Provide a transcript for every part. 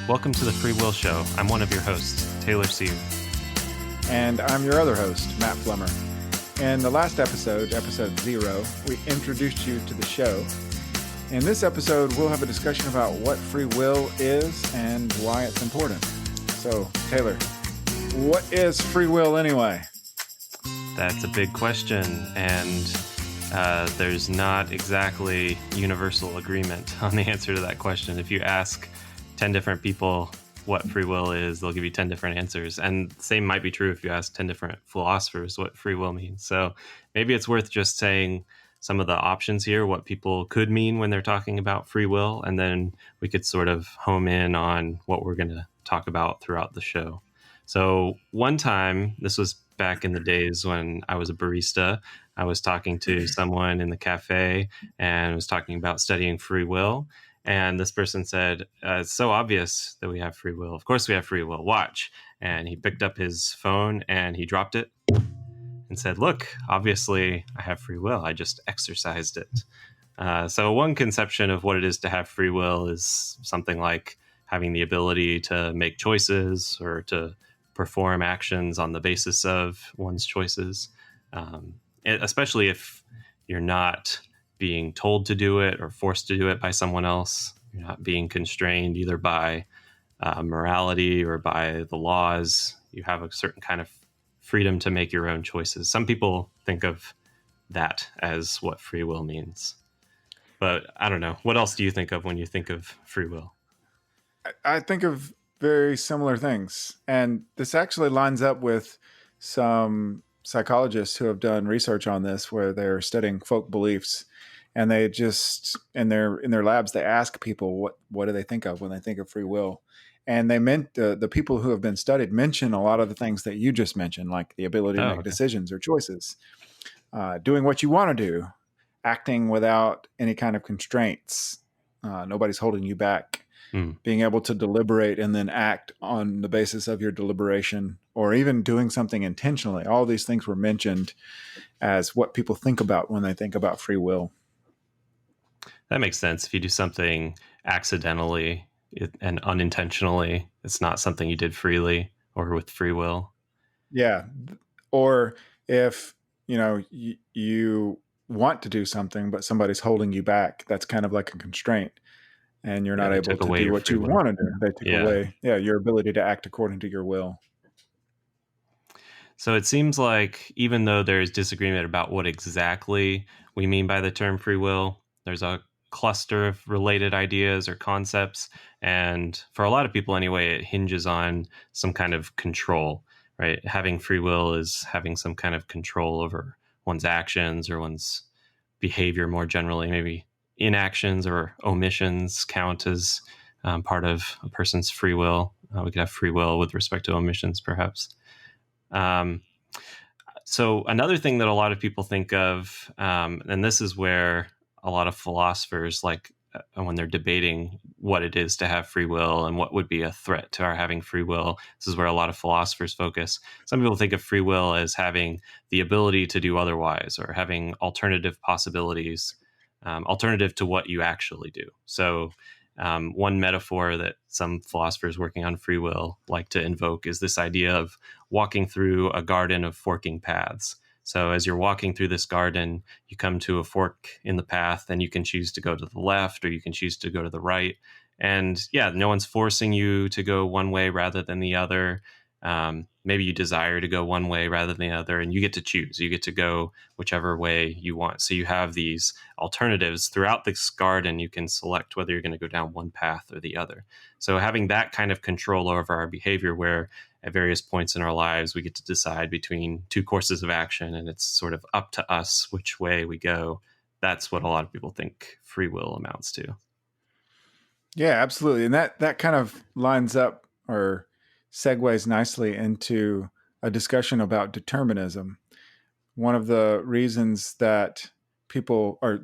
Welcome to the Free Will Show. I'm one of your hosts, Taylor Sear. And I'm your other host, Matt Flummer. In the last episode, episode 0, we introduced you to the show. In this episode, we'll have a discussion about what free will is and why it's important. So, Taylor, what is free will anyway? That's a big question, and there's not exactly universal agreement on the answer to that question. If you ask 10 different people what free will is, they'll give you 10 different answers. And the same might be true if you ask 10 different philosophers what free will means. So maybe it's worth just saying some of the options here, what people could mean when they're talking about free will, and then we could sort of home in on what we're going to talk about throughout the show. So one time, this was back in the days when I was a barista, I was talking to someone in the cafe and was talking about studying free will. And this person said, it's so obvious that we have free will. Of course we have free will. Watch. And he picked up his phone and he dropped it and said, look, obviously I have free will. I just exercised it. So one conception of what it is to have free will is something like having the ability to make choices or to perform actions on the basis of one's choices, especially if you're not being told to do it or forced to do it by someone else. You're not being constrained either by morality or by the laws. You have a certain kind of freedom to make your own choices. Some people think of that as what free will means. But I don't know. What else do you think of when you think of free will? I think of very similar things. And this actually lines up with some psychologists who have done research on this where they're studying folk beliefs. And they just in their labs, they ask people what do they think of when they think of free will, and they meant the people who have been studied mention a lot of the things that you just mentioned, like the ability to make decisions or choices, doing what you want to do, acting without any kind of constraints, nobody's holding you back, being able to deliberate and then act on the basis of your deliberation, or even doing something intentionally. All these things were mentioned as what people think about when they think about free will. That makes sense. If you do something accidentally and unintentionally, it's not something you did freely or with free will. Yeah. Or if, you want to do something, but somebody's holding you back, that's kind of like a constraint, and you're not able to do what you want to do. They took away your ability to act according to your will. So it seems like even though there's disagreement about what exactly we mean by the term free will, there's a cluster of related ideas or concepts. And for a lot of people anyway, it hinges on some kind of control, right? Having free will is having some kind of control over one's actions or one's behavior more generally. Maybe inactions or omissions count as part of a person's free will. We could have free will with respect to omissions, perhaps. So another thing that a lot of people think of, and this is where a lot of philosophers, like when they're debating what it is to have free will and what would be a threat to our having free will, this is where a lot of philosophers focus. Some people think of free will as having the ability to do otherwise, or having alternative possibilities, alternative to what you actually do. So one metaphor that some philosophers working on free will like to invoke is this idea of walking through a garden of forking paths. So as you're walking through this garden, you come to a fork in the path, and you can choose to go to the left or you can choose to go to the right. And no one's forcing you to go one way rather than the other. Maybe you desire to go one way rather than the other, and you get to choose. You get to go whichever way you want. So you have these alternatives throughout this garden. You can select whether you're going to go down one path or the other. So having that kind of control over our behavior, where at various points in our lives, we get to decide between two courses of action, and it's sort of up to us which way we go. That's what a lot of people think free will amounts to. Yeah, absolutely. And that kind of lines up or segues nicely into a discussion about determinism. One of the reasons that one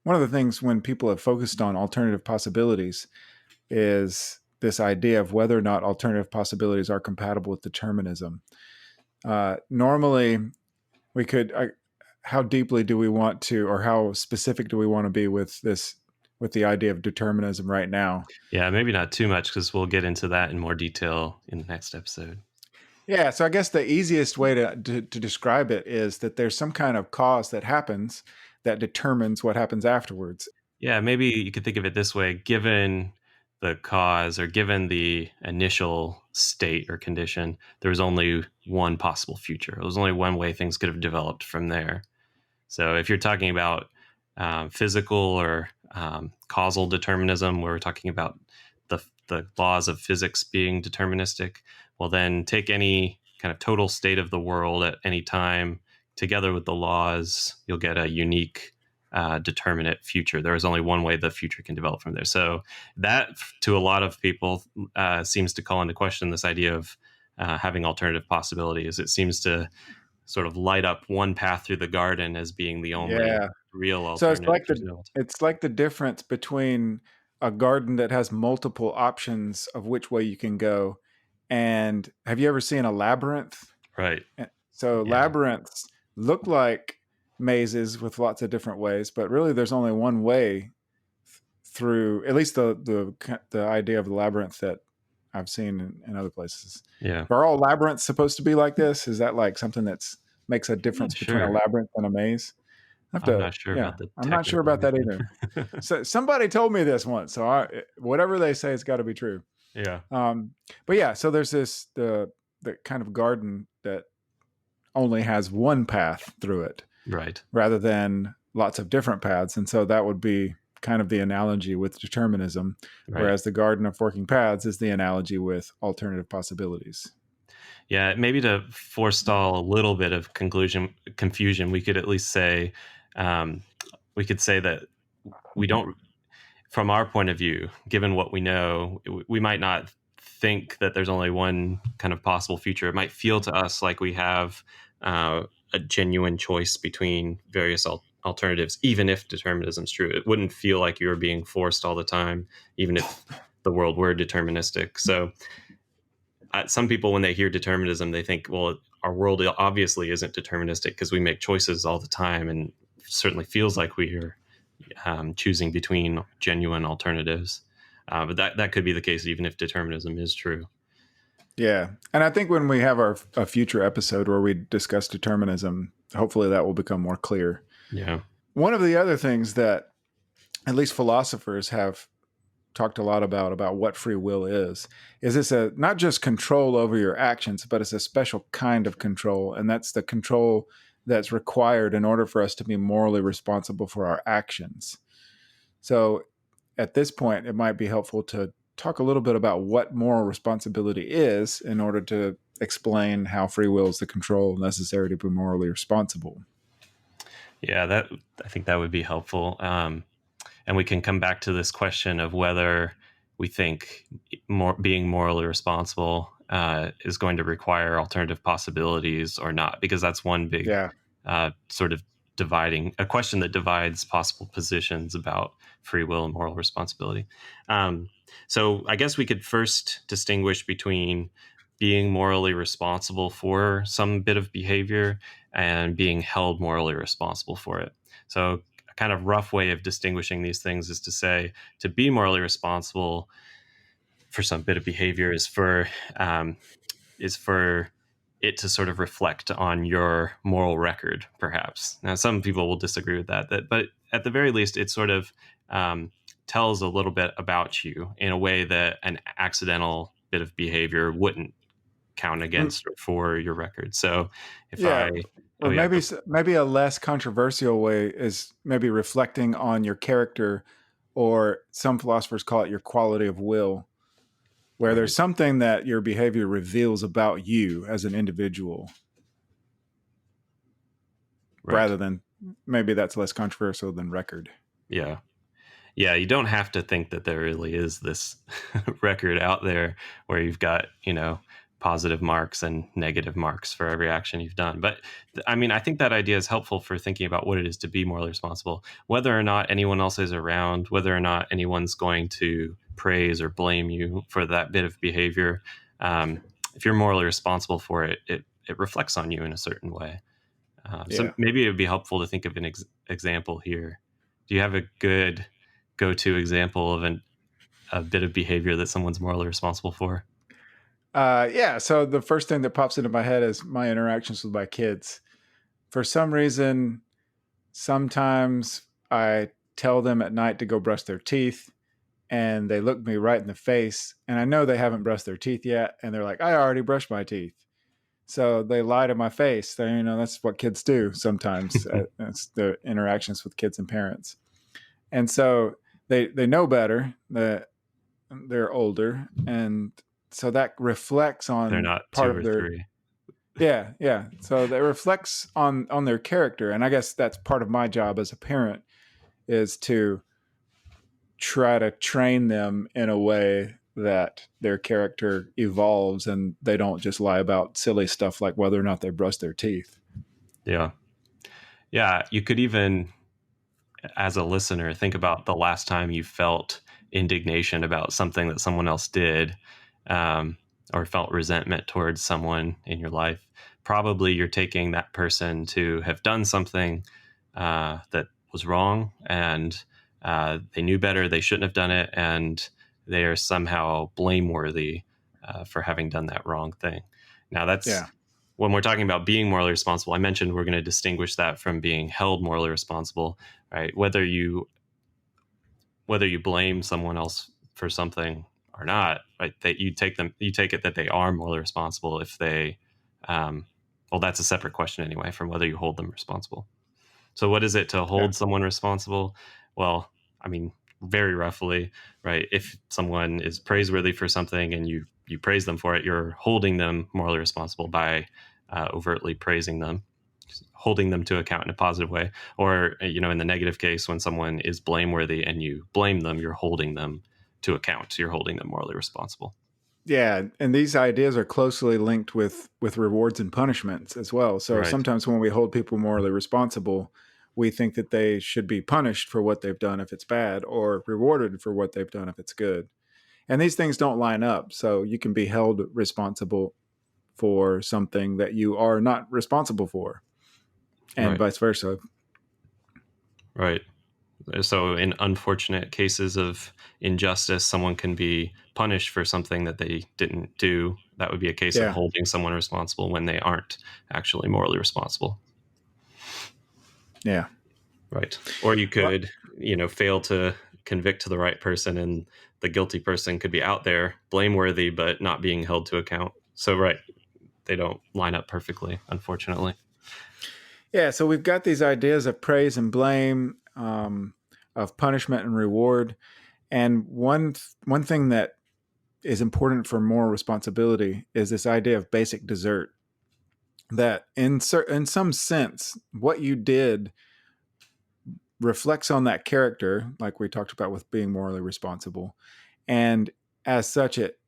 of the things when people have focused on alternative possibilities is this idea of whether or not alternative possibilities are compatible with determinism. Normally, how deeply do we want to, or how specific do we want to be with this with the idea of determinism right now. Yeah, maybe not too much because we'll get into that in more detail in the next episode. Yeah, so I guess the easiest way to describe it is that there's some kind of cause that happens that determines what happens afterwards. Yeah, maybe you could think of it this way: given the cause or given the initial state or condition, there was only one possible future. There was only one way things could have developed from there. So if you're talking about physical or causal determinism, where we're talking about the laws of physics being deterministic, well, then take any kind of total state of the world at any time together with the laws, you'll get a unique determinate future. There is only one way the future can develop from there. So that, to a lot of people, seems to call into question this idea of having alternative possibilities. It seems to sort of light up one path through the garden as being the only Yeah. real So it's alternative. like There's the no alternative. it's like the difference between a garden that has multiple options of which way you can go. And have you ever seen a labyrinth? Right. So Yeah. labyrinths look like mazes with lots of different ways, but really there's only one way through. At least the idea of the labyrinth that I've seen in other places. Yeah. Are all labyrinths supposed to be like this? Is that like something that's makes a I'm not difference between a sure. labyrinth and a maze? I have I'm to, not sure yeah, about the I'm not sure technical about that either. reason. So somebody told me this once, so whatever they say, it's got to be true. Yeah. But yeah, so there's the kind of garden that only has one path through it, Right. rather than lots of different paths, and so that would be kind of the analogy with determinism, Right. whereas the garden of forking paths is the analogy with alternative possibilities. Yeah. Maybe to forestall a little bit of confusion, we could at least say, we could say that we don't, from our point of view, given what we know, we might not think that there's only one kind of possible future. It might feel to us like we have a genuine choice between various alternatives, even if determinism is true. It wouldn't feel like you were being forced all the time, even if the world were deterministic. So some people, when they hear determinism, they think, well, our world obviously isn't deterministic because we make choices all the time, and certainly feels like we are choosing between genuine alternatives. But that could be the case even if determinism is true. Yeah, and I think when we have a future episode where we discuss determinism, hopefully that will become more clear. Yeah. One of the other things that at least philosophers have talked a lot about what free will is it's a not just control over your actions, but it's a special kind of control, and that's the control that's required in order for us to be morally responsible for our actions. So at this point, it might be helpful to talk a little bit about what moral responsibility is in order to explain how free will is the control necessary to be morally responsible. Yeah, I think that would be helpful. And we can come back to this question of whether we think being morally responsible is going to require alternative possibilities or not, because that's one big Yeah. Sort of a question that divides possible positions about free will and moral responsibility. So I guess we could first distinguish between being morally responsible for some bit of behavior and being held morally responsible for it. So a kind of rough way of distinguishing these things is to say, to be morally responsible for some bit of behavior is for it to sort of reflect on your moral record, perhaps. Now, some people will disagree with that, but at the very least, it sort of tells a little bit about you in a way that an accidental bit of behavior wouldn't count against or for your record. So if Yeah. oh Or yeah, maybe a less controversial way is maybe reflecting on your character, or some philosophers call it your quality of will, where right, there's something that your behavior reveals about you as an individual, right, rather than, maybe that's less controversial than record. yeah. Yeah, you don't have to think that there really is this record out there where you've got, positive marks and negative marks for every action you've done. But I mean, I think that idea is helpful for thinking about what it is to be morally responsible, whether or not anyone else is around, whether or not anyone's going to praise or blame you for that bit of behavior. If you're morally responsible for it, it reflects on you in a certain way. So Yeah. maybe it would be helpful to think of an example here. Do you have a good go-to example of a bit of behavior that someone's morally responsible for? Yeah. So the first thing that pops into my head is my interactions with my kids. For some reason, sometimes I tell them at night to go brush their teeth, and they look me right in the face, and I know they haven't brushed their teeth yet, and they're like, "I already brushed my teeth." So they lie to my face. That's what kids do sometimes. It's the interactions with kids and parents, and so they know better that they're older, and so that reflects They're on not part two of or their. three. Yeah. So that reflects on their character, and I guess that's part of my job as a parent is to try to train them in a way that their character evolves and they don't just lie about silly stuff like whether or not they brush their teeth. Yeah. Yeah. You could even, as a listener, think about the last time you felt indignation about something that someone else did, um, or felt resentment towards someone in your life. Probably you're taking that person to have done something that was wrong, and they knew better. They shouldn't have done it, and they are somehow blameworthy for having done that wrong thing. Now, that's Yeah. when we're talking about being morally responsible. I mentioned we're going to distinguish that from being held morally responsible, right? Whether you blame someone else for something or not, right? That you take it that they are morally responsible if they, um, well, that's a separate question anyway from whether you hold them responsible. So, what is it to Yeah. hold someone responsible? Well, I mean, very roughly, right? If someone is praiseworthy for something and you praise them for it, you're holding them morally responsible by overtly praising them, holding them to account in a positive way. Or, in the negative case, when someone is blameworthy and you blame them, you're holding them to account. You're holding them morally responsible. Yeah, and these ideas are closely linked with rewards and punishments as well. So Right. sometimes when we hold people morally responsible, we think that they should be punished for what they've done if it's bad or rewarded for what they've done if it's good. And these things don't line up. So you can be held responsible for something that you are not responsible for, and Right. vice versa. Right. So, in unfortunate cases of injustice, someone can be punished for something that they didn't do. That would be a case of Yeah. holding someone responsible when they aren't actually morally responsible. Yeah. Right. Or you Well, could, fail to convict to the right person, and the guilty person could be out there blameworthy, but not being held to account. So, right. They don't line up perfectly, unfortunately. yeah. So we've got these ideas of praise and blame, of punishment and reward. And one thing that is important for moral responsibility is this idea of basic desert. That in some sense, what you did reflects on that character, like we talked about with being morally responsible, and as such, it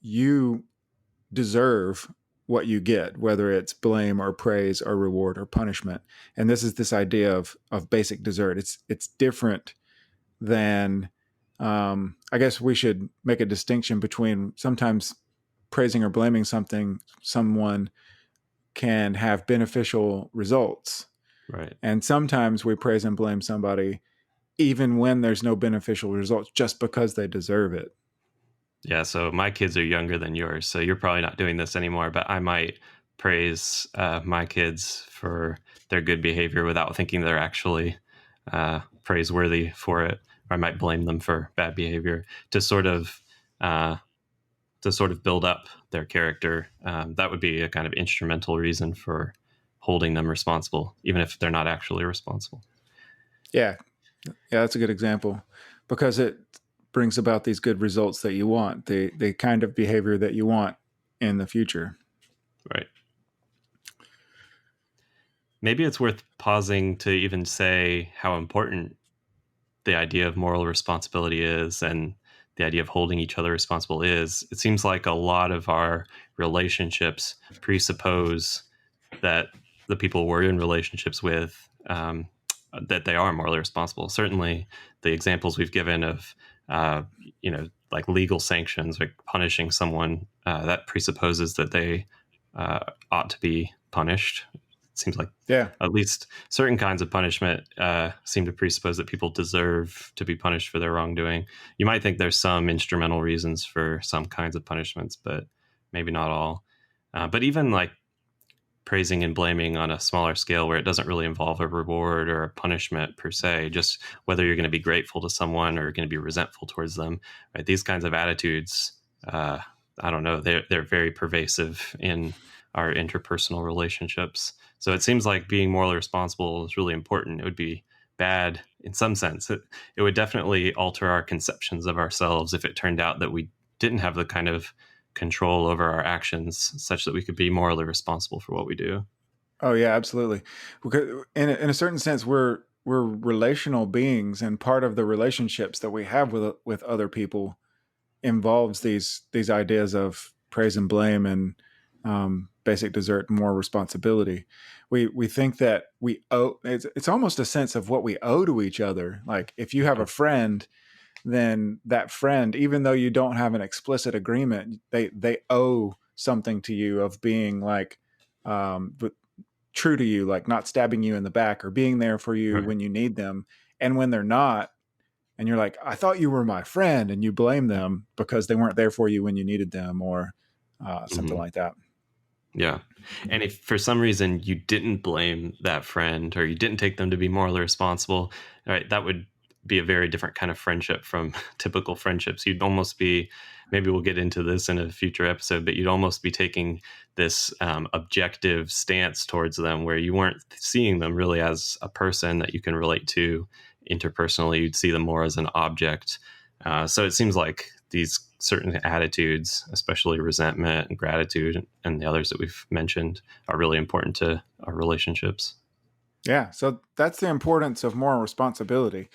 you deserve what you get, whether it's blame or praise or reward or punishment. And this idea of basic desert. It's different than I guess we should make a distinction between sometimes praising or blaming someone can have beneficial results. Right. And sometimes we praise and blame somebody even when there's no beneficial results just because they deserve it. Yeah. So, my kids are younger than yours. So, you're probably not doing this anymore, but I might praise my kids for their good behavior without thinking they're actually praiseworthy for it. Or I might blame them for bad behavior to sort of uh, build up their character. That would be a kind of instrumental reason for holding them responsible, even if they're not actually responsible. Yeah. Yeah, that's a good example because it brings about these good results that you want, the kind of behavior that you want in the future. Right. Maybe it's worth pausing to even say how important the idea of moral responsibility is, and the idea of holding each other responsible is. It seems like a lot of our relationships presuppose that the people we're in relationships with, that they are morally responsible. Certainly, the examples we've given of, like legal sanctions, like punishing someone, that presupposes that they ought to be punished. seems like Yeah. at least certain kinds of punishment seem to presuppose that people deserve to be punished for their wrongdoing. You might think there's some instrumental reasons for some kinds of punishments, but maybe not all. But even like praising and blaming on a smaller scale where it doesn't really involve a reward or a punishment per se, just whether you're going to be grateful to someone or going to be resentful towards them, right? These kinds of attitudes, I don't know, they're very pervasive in our interpersonal relationships. So it seems like being morally responsible is really important. It would be bad in some sense. It would definitely alter our conceptions of ourselves if it turned out that we didn't have the kind of control over our actions such that we could be morally responsible for what we do. Oh yeah, absolutely. Because in a certain sense, we're relational beings, and part of the relationships that we have with other people involves these ideas of praise and blame and basic desert and moral responsibility. We think that we owe. It's almost a sense of what we owe to each other. Like if you have a friend, then that friend, even though you don't have an explicit agreement, they owe something to you of being like but true to you, like not stabbing you in the back or being there for you Right. when you need them. And when they're not, and you're like, I thought you were my friend, and you blame them because they weren't there for you when you needed them, or something Mm-hmm. like that. Yeah. And if for some reason you didn't blame that friend or you didn't take them to be morally responsible, right, that would be a very different kind of friendship from typical friendships. You'd almost be, maybe we'll get into this in a future episode, but you'd almost be taking this objective stance towards them where you weren't seeing them really as a person that you can relate to interpersonally. You'd see them more as an object. So it seems like these certain attitudes, especially resentment and gratitude and the others that we've mentioned, are really important to our relationships. Yeah. So that's the importance of moral responsibility.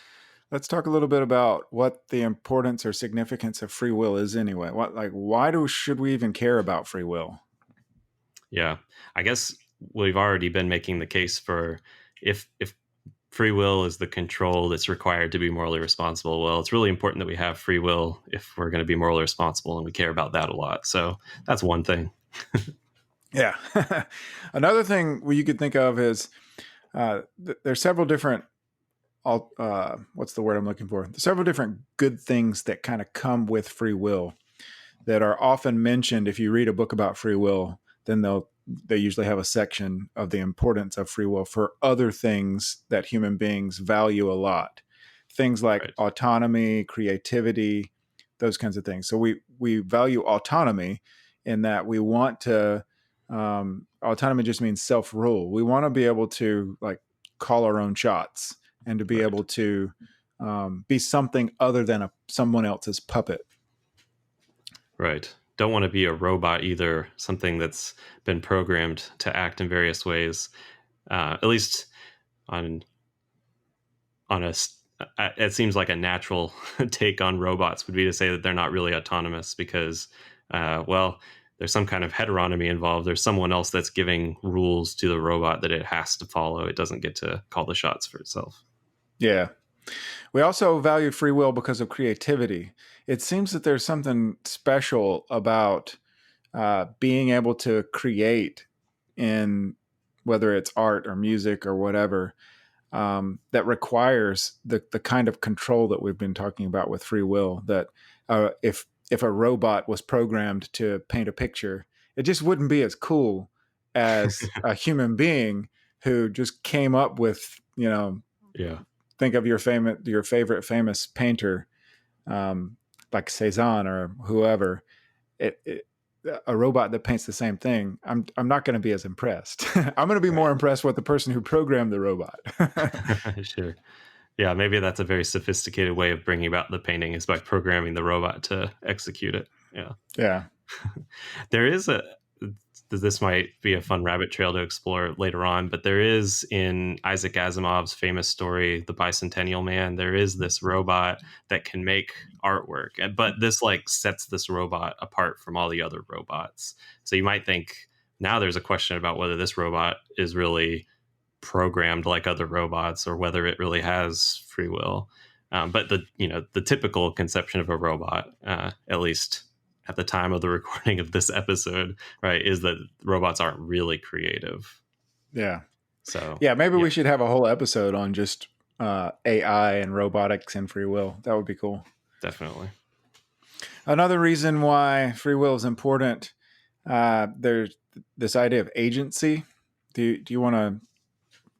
Let's talk a little bit about what the importance or significance of free will is anyway. What, like, why should we even care about free will? Yeah. I guess we've already been making the case for if free will is the control that's required to be morally responsible, well, it's really important that we have free will if we're going to be morally responsible, and we care about that a lot. So that's one thing. Yeah. Another thing you could think of is there's several different what's the word I'm looking for? There's several different good things that kind of come with free will that are often mentioned. If you read a book about free will, then they usually have a section of the importance of free will for other things that human beings value a lot. Things like Right. autonomy, creativity, those kinds of things. So we value autonomy in that we want to autonomy just means self-rule. We want to be able to like call our own shots and to be Right. able to be something other than someone else's puppet. Right. Don't want to be a robot either, something that's been programmed to act in various ways. At least on on a it seems like a natural take on robots would be to say that they're not really autonomous because well, there's some kind of heteronomy involved. There's someone else that's giving rules to the robot that it has to follow. It doesn't get to call the shots for itself. Yeah. We also value free will because of creativity. It seems that there's something special about being able to create in whether it's art or music or whatever that requires the kind of control that we've been talking about with free will. That if a robot was programmed to paint a picture, it just wouldn't be as cool as a human being who just came up with, Yeah. think of your favorite famous painter, like Cezanne or whoever. It a robot that paints the same thing, I'm not going to be as impressed. I'm going to be Right. more impressed with the person who programmed the robot. Sure. Yeah, maybe that's a very sophisticated way of bringing about the painting is by programming the robot to execute it. Yeah. Yeah. There is a this might be a fun rabbit trail to explore later on, but there is in Isaac Asimov's famous story, The Bicentennial Man, there is this robot that can make artwork. But this like sets this robot apart from all the other robots. So you might think now there's a question about whether this robot is really programmed like other robots or whether it really has free will. But the typical conception of a robot, at least at the time of the recording of this episode, right, is that robots aren't really creative. Yeah. So Yeah. Maybe yeah, we should have a whole episode on just AI and robotics and free will. That would be cool. definitely. Another reason why free will is important, there's this idea of agency. Do you want to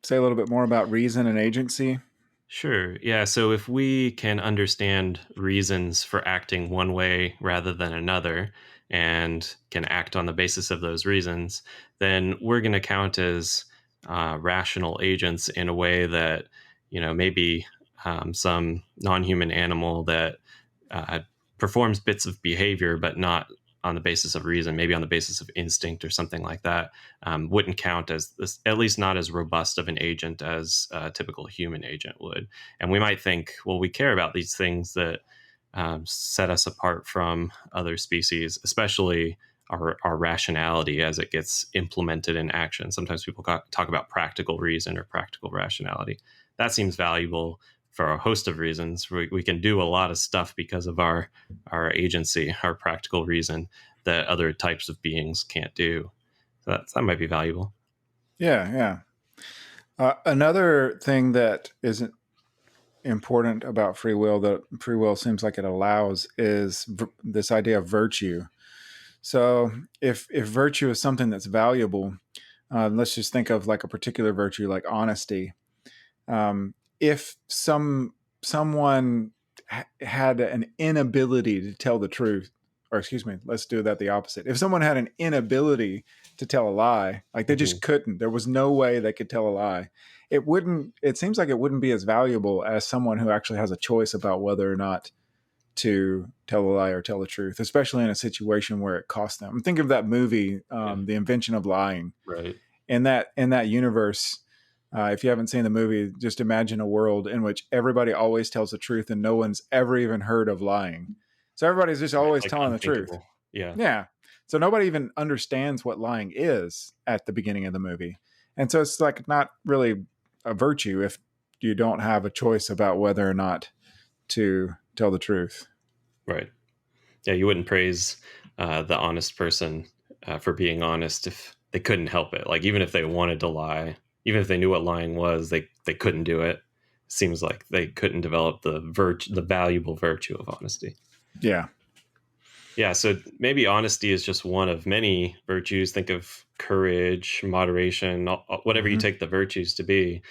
say a little bit more about reason and agency? Sure. Yeah. So if we can understand reasons for acting one way rather than another and can act on the basis of those reasons, then we're going to count as rational agents in a way that, maybe some non human animal that uh, performs bits of behavior, but not on the basis of reason, maybe on the basis of instinct or something like that, wouldn't count as this, at least not as robust of an agent as a typical human agent would. And we might think, well, we care about these things that set us apart from other species, especially our rationality as it gets implemented in action. Sometimes people talk about practical reason or practical rationality. That seems valuable for a host of reasons. We can do a lot of stuff because of our agency, our practical reason that other types of beings can't do. So that might be valuable. Yeah, yeah. Another thing that isn't important about free will that free will seems like it allows is this idea of virtue. So if virtue is something that's valuable, let's just think of like a particular virtue like honesty. If someone had an inability to tell the truth, or excuse me, let's do that the opposite. If someone had an inability to tell a lie, like they Hmm. just couldn't, there was no way they could tell a lie. It seems like it wouldn't be as valuable as someone who actually has a choice about whether or not to tell a lie or tell the truth, especially in a situation where it costs them. Think of that movie, Yeah. The Invention of Lying. Right. In that universe, if you haven't seen the movie, just imagine a world in which everybody always tells the truth and no one's ever even heard of lying. So everybody's just Right. always Like telling the truth. unthinkable. Yeah. Yeah. So nobody even understands what lying is at the beginning of the movie. And so it's like not really a virtue if you don't have a choice about whether or not to tell the truth. Right. Yeah. You wouldn't praise the honest person for being honest if they couldn't help it. Like even if they wanted to lie, even if they knew what lying was, they couldn't do it. Seems like they couldn't develop the valuable virtue of honesty. Yeah. Yeah, so maybe honesty is just one of many virtues. Think of courage, moderation, whatever you Hmm. take the virtues to be.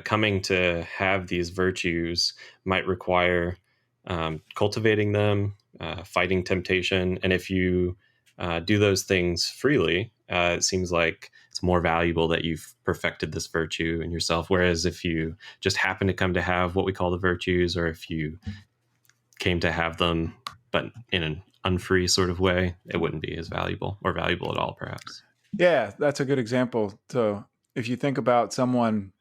Coming to have these virtues might require cultivating them, fighting temptation. And if you do those things freely, it seems like it's more valuable that you've perfected this virtue in yourself. Whereas if you just happen to come to have what we call the virtues, or if you came to have them, but in an unfree sort of way, it wouldn't be as valuable or valuable at all, perhaps. Yeah, that's a good example. So if you think about someone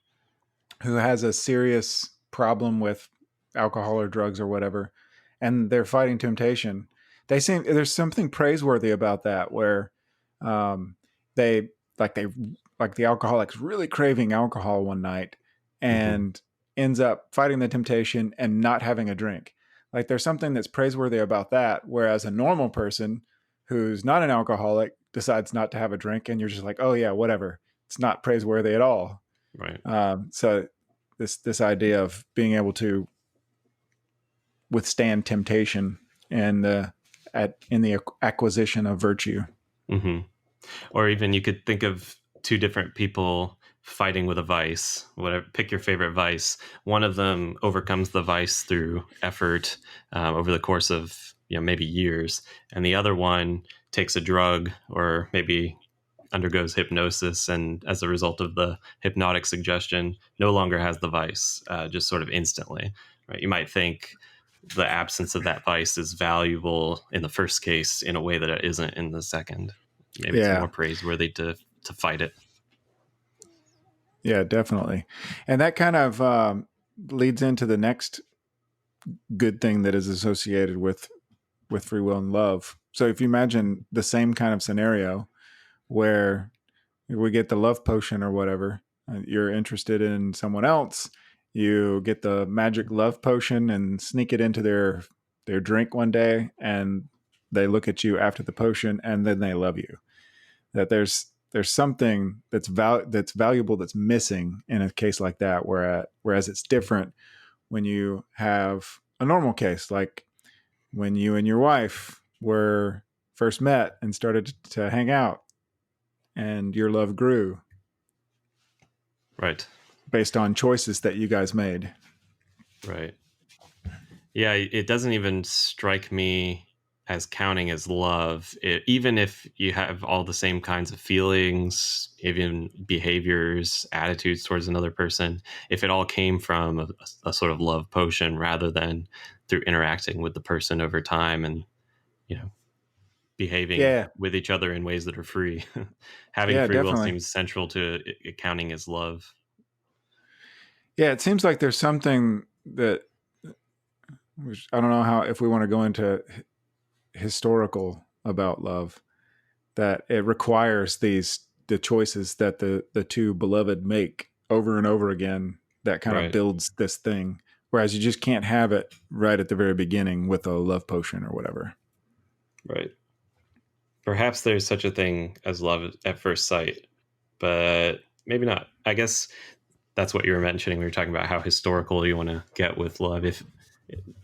who has a serious problem with alcohol or drugs or whatever, and they're fighting temptation. There's something praiseworthy about that where um, they they like the alcoholic's really craving alcohol one night Hmm. and ends up fighting the temptation and not having a drink. Like there's something that's praiseworthy about that, whereas a normal person who's not an alcoholic decides not to have a drink, and you're just like, oh yeah, whatever. It's not praiseworthy at all. Right. So this idea of being able to withstand temptation and in the acquisition of virtue. Hmm. Or even you could think of two different people fighting with a vice. Whatever, pick your favorite vice. One of them overcomes the vice through effort over the course of maybe years, and the other one takes a drug or maybe undergoes hypnosis, and as a result of the hypnotic suggestion, no longer has the vice, just sort of instantly. Right? You might think the absence of that vice is valuable in the first case in a way that it isn't in the second. Maybe it's Yeah, more praiseworthy to fight it. yeah, definitely. And that kind of leads into the next good thing that is associated with free will and love. So if you imagine the same kind of scenario where we get the love potion or whatever, you're interested in someone else, you get the magic love potion and sneak it into their drink one day, and they look at you after the potion and then they love you. That there's something that's valuable that's missing in a case like that. Whereas it's different when you have a normal case, like when you and your wife were first met and started to hang out, and your love grew Right. based on choices that you guys made. Right. Yeah, it doesn't even strike me as counting as love. Even if you have all the same kinds of feelings, even behaviors, attitudes towards another person, if it all came from a sort of love potion rather than through interacting with the person over time and, you know, behaving Yeah, with each other in ways that are free. Having yeah, free will definitely. seems central to counting as love. Yeah, it seems like there's something that, which I don't know how, if we want to go into historical about love, that it requires the choices that the two beloved make over and over again, that kind of Right. builds this thing. Whereas you just can't have it right at the very beginning with a love potion or whatever. Right. Perhaps there's such a thing as love at first sight, but maybe not. I guess that's what you were mentioning. We were talking about how historical you want to get with love. If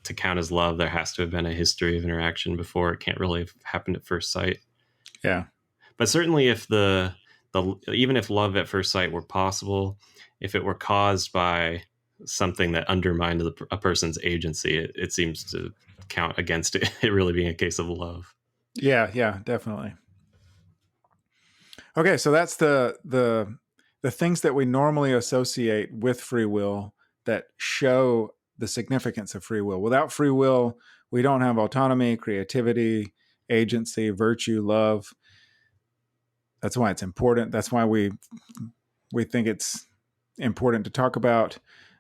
to count as love, there has to have been a history of interaction before. It can't really have happened at first sight. Yeah. But certainly, if the even if love at first sight were possible, if it were caused by something that undermined a person's agency, it seems to count against it really being a case of love. Yeah, yeah, definitely. Okay, so that's the things that we normally associate with free will that show the significance of free will. Without free will, we don't have autonomy, creativity, agency, virtue, love. That's why it's important. That's why we think it's important to talk about.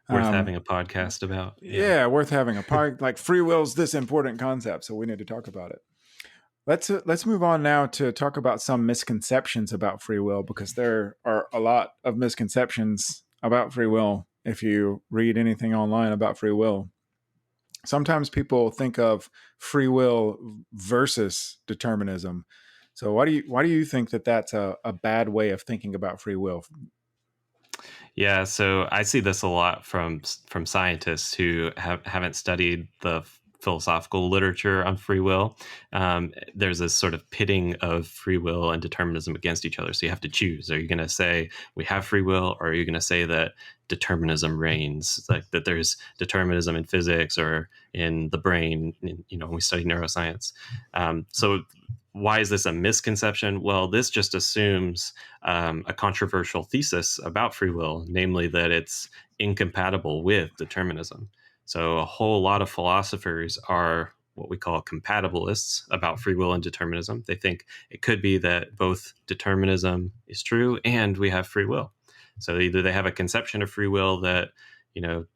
Worth having a podcast about. Yeah. Yeah, worth having a part. Like free will is this important concept, so we need to talk about it. Let's move on now to talk about some misconceptions about free will, because there are a lot of misconceptions about free will. If you read anything online about free will, sometimes people think of free will versus determinism. So why do you think that that's a bad way of thinking about free will? Yeah, so I see this a lot from scientists who haven't studied the philosophical literature on free will. There's this sort of pitting of free will and determinism against each other. So you have to choose. Are you going to say we have free will, or are you going to say that determinism reigns? Like that there's determinism in physics or in the brain. When we study neuroscience. So why is this a misconception? Well, this just assumes a controversial thesis about free will, namely that it's incompatible with determinism. So a whole lot of philosophers are what we call compatibilists about free will and determinism. They think it could be that both determinism is true and we have free will. So either they have a conception of free will that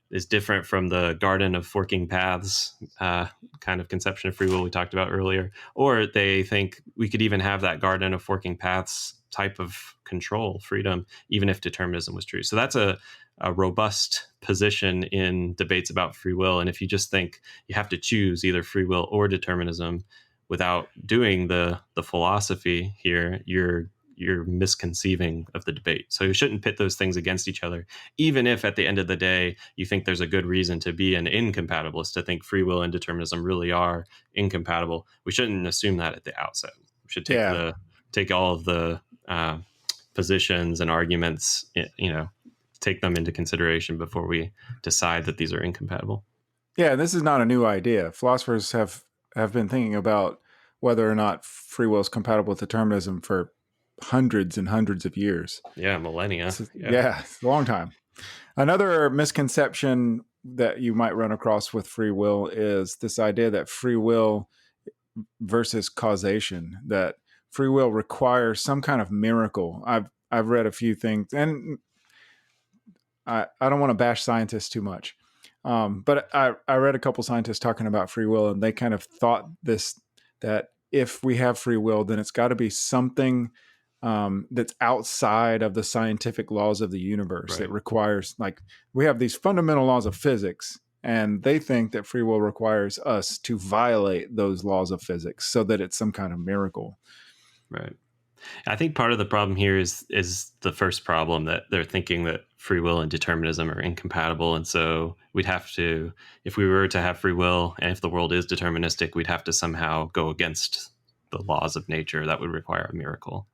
is different from the garden of forking paths kind of conception of free will we talked about earlier, or they think we could even have that garden of forking paths type of control, freedom, even if determinism was true. So that's a robust position in debates about free will. And if you just think you have to choose either free will or determinism without doing the philosophy here, you're misconceiving of the debate. So you shouldn't pit those things against each other, even if at the end of the day you think there's a good reason to be an incompatibilist, to think free will and determinism really are incompatible. We shouldn't assume that at the outset. We should take all of the positions and arguments, take them into consideration before we decide that these are incompatible. Yeah, this is not a new idea. Philosophers have been thinking about whether or not free will is compatible with determinism for hundreds and hundreds of years. Yeah, millennia. Yeah, it's a long time. Another misconception that you might run across with free will is this idea that free will versus causation, that free will requires some kind of miracle. I've read a few things, and I don't want to bash scientists too much. But I read a couple scientists talking about free will, and they kind of thought that if we have free will, then it's got to be something that's outside of the scientific laws of the universe. Right. It requires, like, we have these fundamental laws of physics, and they think that free will requires us to violate those laws of physics so that it's some kind of miracle. Right. I think part of the problem here is the first problem, that they're thinking that free will and determinism are incompatible, and so we'd have to, if we were to have free will, and if the world is deterministic, we'd have to somehow go against the laws of nature. That would require a miracle.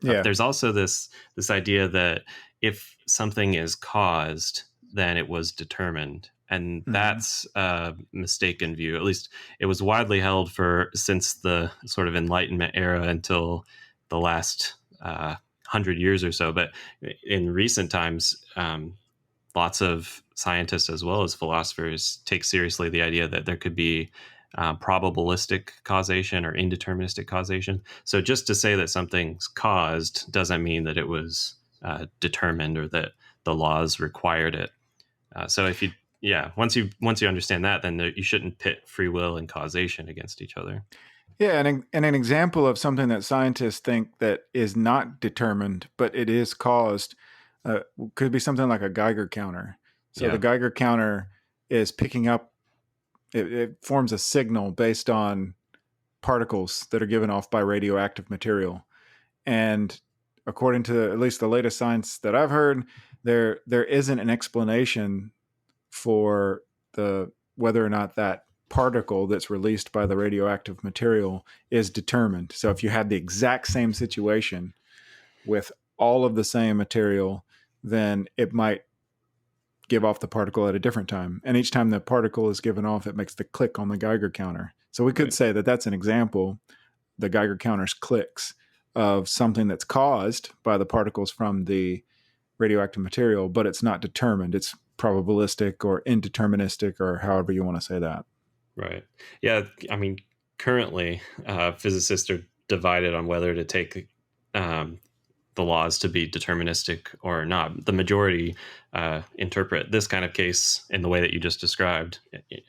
Yeah. There's also this idea that if something is caused, then it was determined, and Mhm. that's a mistaken view. At least it was widely held for since the sort of Enlightenment era until the last 100 years or so. But in recent times, lots of scientists as well as philosophers take seriously the idea that there could be probabilistic causation or indeterministic causation. So just to say that something's caused doesn't mean that it was determined or that the laws required it. So if you, yeah, once you understand that, then you shouldn't pit free will and causation against each other. Yeah, and an example of something that scientists think that is not determined, but it is caused, could be something like a Geiger counter. So the Yeah, Geiger counter is picking up, it forms a signal based on particles that are given off by radioactive material. And according to at least the latest science that I've heard, there isn't an explanation for the whether or not that particle that's released by the radioactive material is determined. So if you had the exact same situation with all of the same material, then it might give off the particle at a different time. And each time the particle is given off, it makes the click on the Geiger counter. So we could right. say that that's an example, the Geiger counter's clicks, of something that's caused by the particles from the radioactive material, but it's not determined. It's probabilistic or indeterministic, or however you want to say that. Right. Yeah. I mean, currently, physicists are divided on whether to take um, the laws to be deterministic or not. The majority interpret this kind of case in the way that you just described,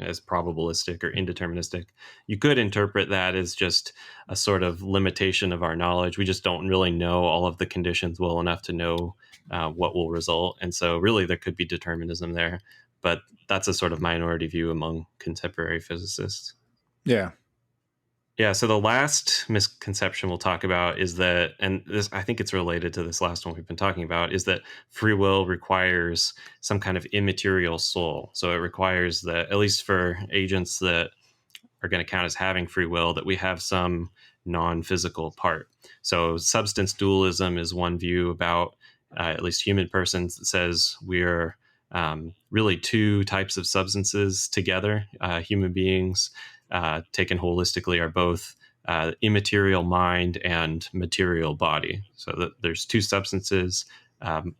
as probabilistic or indeterministic. You could interpret that as just a sort of limitation of our knowledge. We just don't really know all of the conditions well enough to know what will result. And so, really, there could be determinism there. But that's a sort of minority view among contemporary physicists. Yeah. Yeah, so the last misconception we'll talk about is that, and this, I think it's related to this last one we've been talking about, is that free will requires some kind of immaterial soul. So it requires that, at least for agents that are going to count as having free will, that we have some non-physical part. So substance dualism is one view about at least human persons, that says we're really two types of substances together. Human beings, taken holistically, are both immaterial mind and material body. So that there's two substances, um,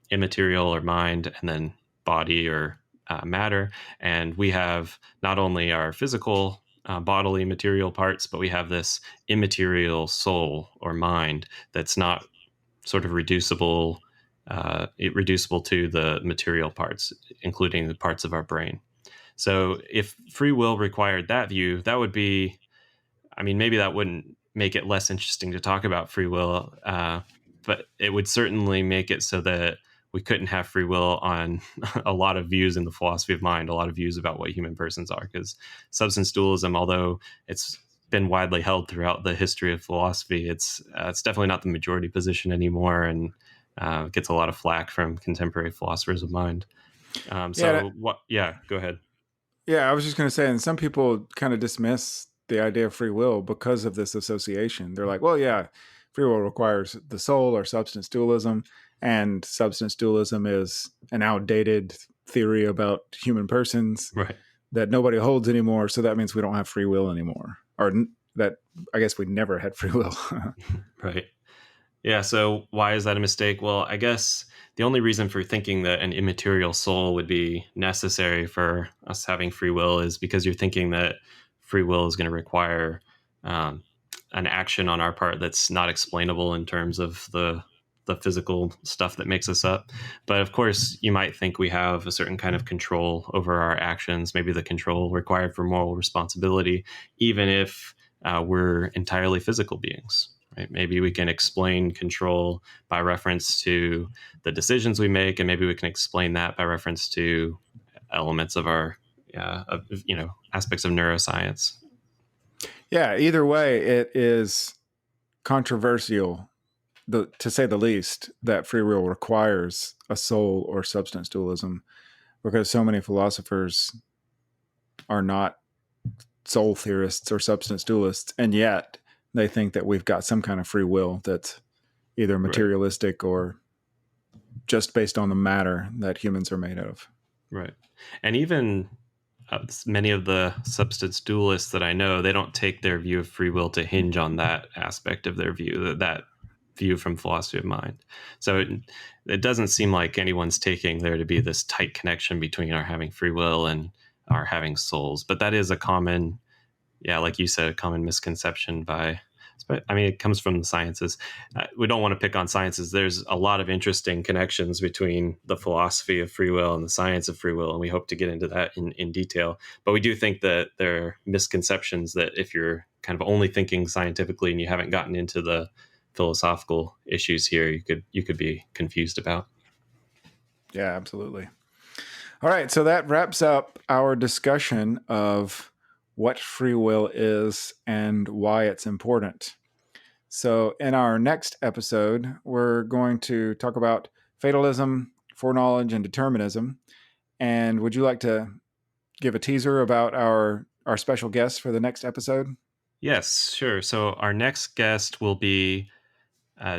immaterial or mind, and then body or matter. And we have not only our physical bodily material parts, but we have this immaterial soul or mind that's not sort of reducible to the material parts, including the parts of our brain. So if free will required that view, that would be, I mean, maybe that wouldn't make it less interesting to talk about free will, but it would certainly make it so that we couldn't have free will on a lot of views in the philosophy of mind, a lot of views about what human persons are. Because substance dualism, although it's been widely held throughout the history of philosophy, it's definitely not the majority position anymore, and gets a lot of flack from contemporary philosophers of mind. Yeah. So what? Yeah, go ahead. Yeah. I was just going to say, and some people kind of dismiss the idea of free will because of this association. They're like, well, yeah, free will requires the soul, or substance dualism. And substance dualism is an outdated theory about human persons Right. that nobody holds anymore. So that means we don't have free will anymore. Or that I guess we never had free will. Right. Yeah, so why is that a mistake? Well, I guess the only reason for thinking that an immaterial soul would be necessary for us having free will is because you're thinking that free will is going to require um, an action on our part that's not explainable in terms of the physical stuff that makes us up. But of course, you might think we have a certain kind of control over our actions, maybe the control required for moral responsibility, even if we're entirely physical beings. Right? Maybe we can explain control by reference to the decisions we make, and maybe we can explain that by reference to elements of our, aspects of neuroscience. Yeah, either way, it is controversial to say the least, that free will requires a soul or substance dualism, because so many philosophers are not soul theorists or substance dualists, and yet they think that we've got some kind of free will that's either Right. materialistic or just based on the matter that humans are made of. Right. And even many of the substance dualists that I know, they don't take their view of free will to hinge on that aspect of their view, that view from philosophy of mind. So it doesn't seem like anyone's taking there to be this tight connection between our having free will and our having souls. But that is a common, like you said, a common misconception it comes from the sciences. We don't want to pick on sciences. There's a lot of interesting connections between the philosophy of free will and the science of free will, and we hope to get into that in detail. But we do think that there are misconceptions that if you're kind of only thinking scientifically and you haven't gotten into the philosophical issues here, you could be confused about. Yeah, absolutely. All right, so that wraps up our discussion of what free will is and why it's important. So, in our next episode, we're going to talk about fatalism, foreknowledge, and determinism. And would you like to give a teaser about our special guest for the next episode? Yes, sure. So our next guest will be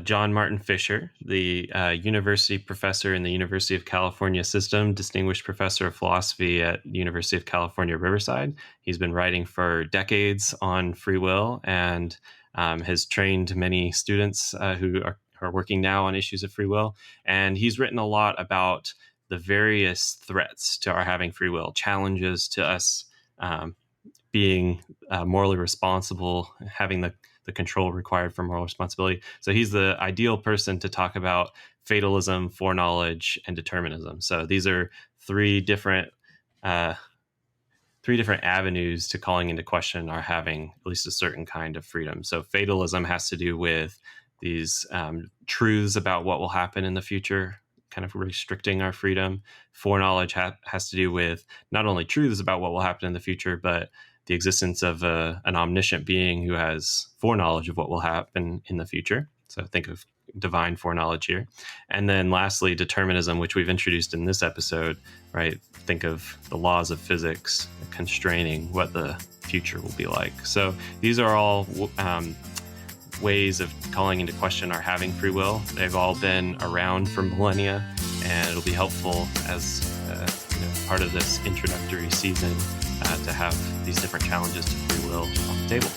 John Martin Fisher, the university professor in the University of California system, distinguished professor of philosophy at the University of California, Riverside. He's been writing for decades on free will and has trained many students who are working now on issues of free will. And he's written a lot about the various threats to our having free will, challenges to us being morally responsible, having the control required for moral responsibility. So he's the ideal person to talk about fatalism, foreknowledge, and determinism. So these are three different avenues to calling into question our having at least a certain kind of freedom. So fatalism has to do with these truths about what will happen in the future, kind of restricting our freedom. Foreknowledge has to do with not only truths about what will happen in the future, but the existence of an omniscient being who has foreknowledge of what will happen in the future. So think of divine foreknowledge here. And then lastly, determinism, which we've introduced in this episode, right? Think of the laws of physics constraining what the future will be like. So these are all ways of calling into question our having free will. They've all been around for millennia, and it'll be helpful as part of this introductory season to have these different challenges to free will on the table.